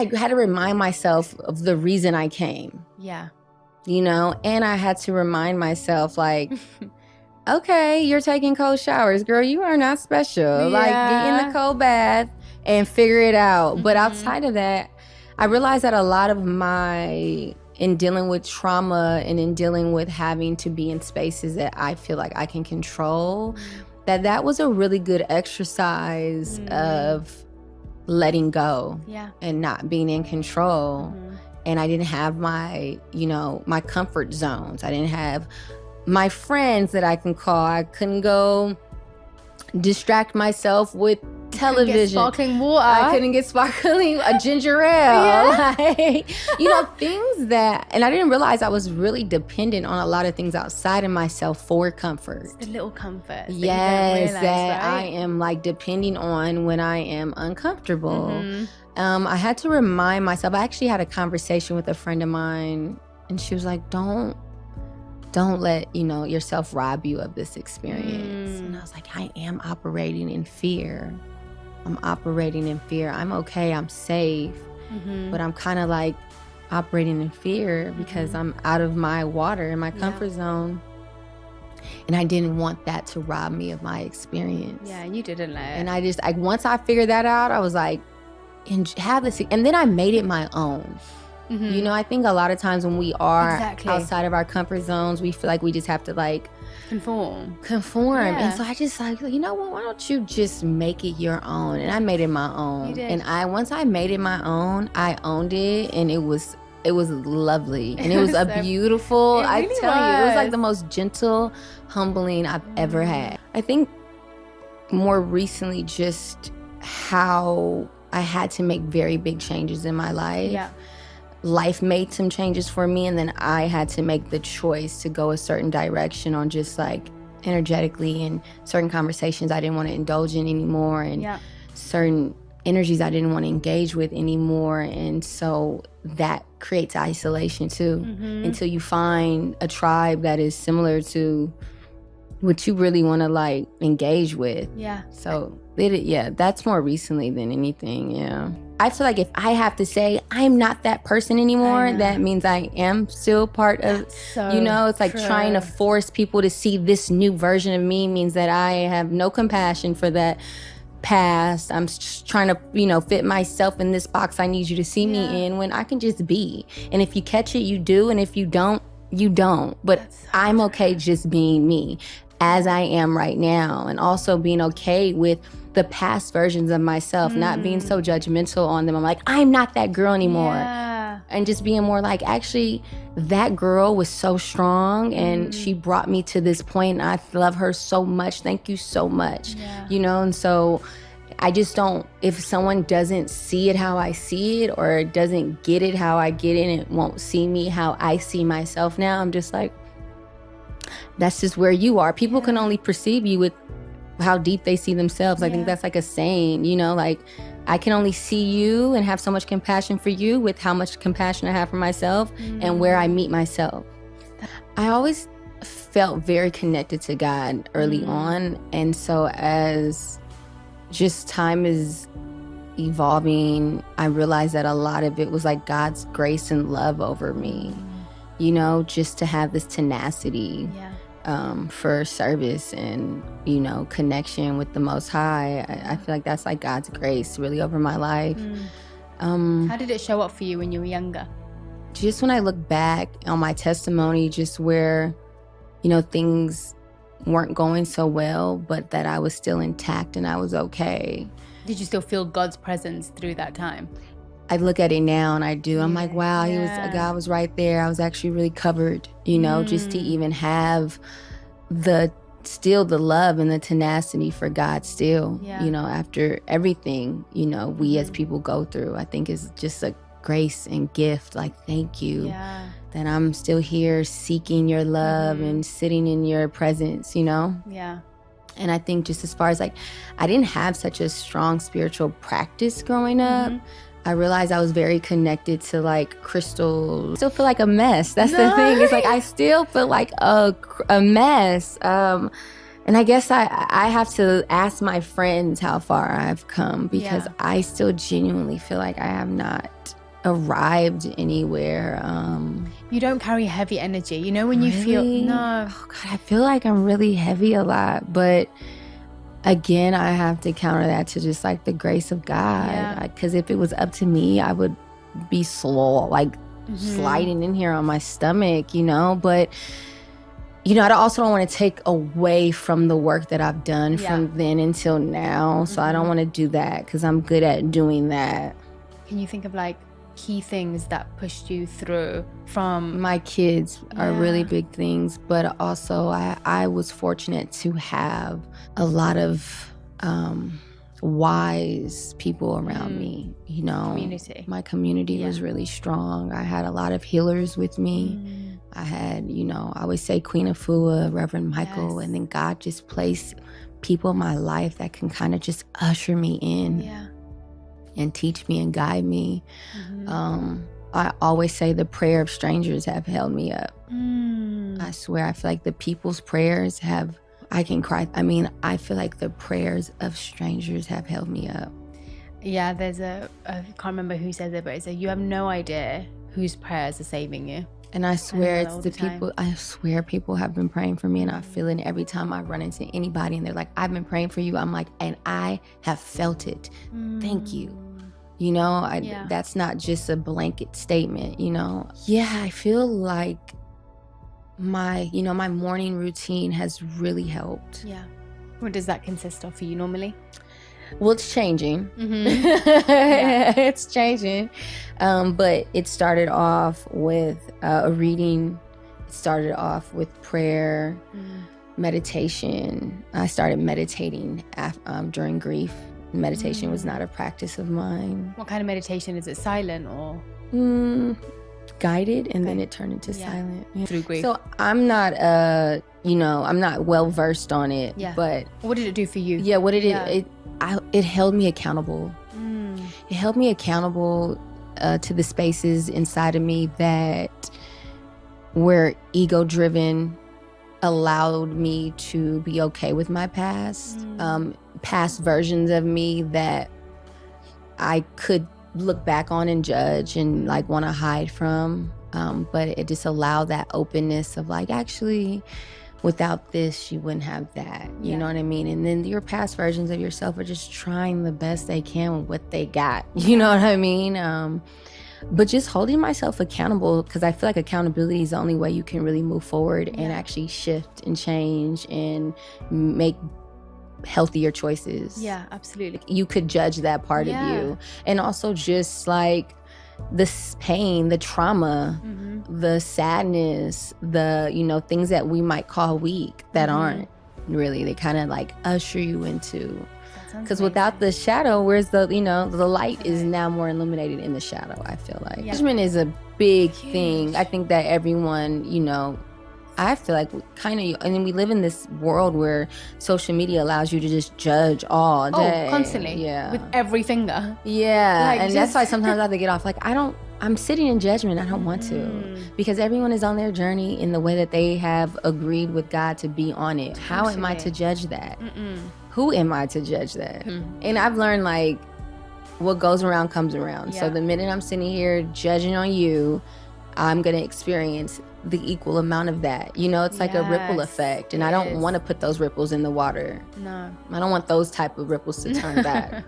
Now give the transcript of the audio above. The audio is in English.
I had to remind myself of the reason I came, Yeah. you know, and I had to remind myself, like, okay, you're taking cold showers, girl. You are not special. Like, get in the cold bath and figure it out. But outside of that, I realized that a lot of in dealing with trauma and in dealing with having to be in spaces that I feel like I can control, that was a really good exercise of letting go and not being in control. And I didn't have my comfort zones. I didn't have my friends that I can call. I couldn't go distract myself with television. Sparkling water. I couldn't get a ginger ale. Like, things that, and I didn't realize I was really dependent on a lot of things outside of myself for comfort. The little comforts. Yes, that I am like depending on when I am uncomfortable. I had to remind myself. I actually had a conversation with a friend of mine, and she was like, don't let yourself rob you of this experience. And I was like, I am operating in fear. I'm operating in fear. I'm okay, I'm safe, but I'm kind of like operating in fear because I'm out of my water, in my comfort zone. And I didn't want that to rob me of my experience. Yeah, you didn't let it. And once I figured that out, I was like, have this, and then I made it my own. I think a lot of times when we are outside of our comfort zones, we feel like we just have to like conform. Yeah. And so I just like, why don't you just make it your own? And I made it my own. You did. And once I made it my own, I owned it, and it was lovely, and it was a beautiful. I tell you, it was like the most gentle, humbling I've ever had. I think more recently, just how I had to make very big changes in my life. Yeah. Life made some changes for me, and then I had to make the choice to go a certain direction on just like energetically, and certain conversations I didn't want to indulge in anymore, and certain energies I didn't want to engage with anymore. And so that creates isolation too, until you find a tribe that is similar to what you really want to like engage with. Yeah. So that's more recently than anything. Yeah. I feel like if I have to say I'm not that person anymore, that means I am still part of, it's like trying to force people to see this new version of me means that I have no compassion for that past. I'm just trying to, fit myself in this box I need you to see me in, when I can just be. And if you catch it, you do. And if you don't, you don't. But I'm okay just being me as I am right now. And also being okay with the past versions of myself, not being so judgmental on them. I'm like, I'm not that girl anymore. Yeah. And just being more like, actually, that girl was so strong, and she brought me to this point, and I love her so much. Thank you so much. Yeah. And so I just don't, if someone doesn't see it how I see it, or doesn't get it how I get it, and it won't see me how I see myself now, I'm just like, that's just where you are. People can only perceive you with how deep they see themselves. I think that's like a saying, like I can only see you and have so much compassion for you with how much compassion I have for myself and where I meet myself. I always felt very connected to God early on. And so as just time is evolving, I realized that a lot of it was like God's grace and love over me, just to have this tenacity. For service and, connection with the Most High. I feel like that's like God's grace really over my life. How did it show up for you when you were younger? Just when I look back on my testimony, just where, things weren't going so well, but that I was still intact and I was okay. Did you still feel God's presence through that time? I look at it now and I do. I'm like, wow, God was right there. I was actually really covered, just to even have the love and the tenacity for God still, after everything, we as people go through. I think is just a grace and gift. Like, thank you that I'm still here seeking your love and sitting in your presence, Yeah. And I think just as far as like, I didn't have such a strong spiritual practice growing up. I realized I was very connected to like crystals. I still feel like a mess. That's the thing. It's like I still feel like a mess. And I guess I have to ask my friends how far I've come, because I still genuinely feel like I have not arrived anywhere. You don't carry heavy energy. You know when you feel no. Oh God, I feel like I'm really heavy a lot, but again, I have to counter that to just like the grace of God. Because if it was up to me, I would be slow, like sliding in here on my stomach, you know. But you know, I also don't want to take away from the work that I've done from then until now. So I don't want to do that because I'm good at doing that. Can you think of like key things that pushed you through from? My kids are really big things, but also I was fortunate to have a lot of wise people around me, you know. Community. My community was really strong. I had a lot of healers with me. I had, you know, I always say Queen Afua, Reverend Michael, and then God just placed people in my life that can kind of just usher me in and teach me and guide me. I always say the prayer of strangers have held me up. I swear, I feel like the people's prayers have, I can cry. I mean, I feel like the prayers of strangers have held me up. Yeah, there's I can't remember who says it, but it says, you have no idea whose prayers are saving you. And I swear it's the people, I swear people have been praying for me, and I feel it every time I run into anybody and they're like, I've been praying for you. I'm like, and I have felt it. Thank you. You know, that's not just a blanket statement, you know. Yeah, I feel like my morning routine has really helped. Yeah. What does that consist of for you normally? Well, it's changing. It's changing. But it started off with a reading. It started off with prayer, meditation. I started meditating during grief. Meditation was not a practice of mine. What kind of meditation? Is it silent or? Guided, and then it turned into silent. Through grief. So I'm not I'm not well versed on it. But what did it do for you? Yeah, what did it held me accountable. It held me accountable to the spaces inside of me that were ego driven, allowed me to be okay with my past, past versions of me that I could look back on and judge and like want to hide from. But it just allowed that openness of like, actually, without this, you wouldn't have that. You know what I mean? And then your past versions of yourself are just trying the best they can with what they got. You know what I mean? But just holding myself accountable, because I feel like accountability is the only way you can really move forward and actually shift and change and make healthier choices. Yeah, absolutely. You could judge that part of you. And also just like this pain, the trauma, the sadness, the, you know, things that we might call weak that aren't really. They kind of like usher you into, because without the shadow, where's the, you know, the light is now more illuminated in the shadow, I feel like. Judgment is a big thing. I think that everyone, you know, I feel like kind of, and we live in this world where social media allows you to just judge all day. Oh, constantly. Yeah. With every finger. Yeah. Like, and that's why sometimes I have to get off. Like, I'm sitting in judgment. I don't want to. Because everyone is on their journey in the way that they have agreed with God to be on it. How am I to judge that? Who am I to judge that? And I've learned, like, what goes around comes around. So the minute I'm sitting here judging on you, I'm going to experience the equal amount of that. You know, it's like a ripple effect. And I don't want to put those ripples in the water. No. I don't want those type of ripples to turn back.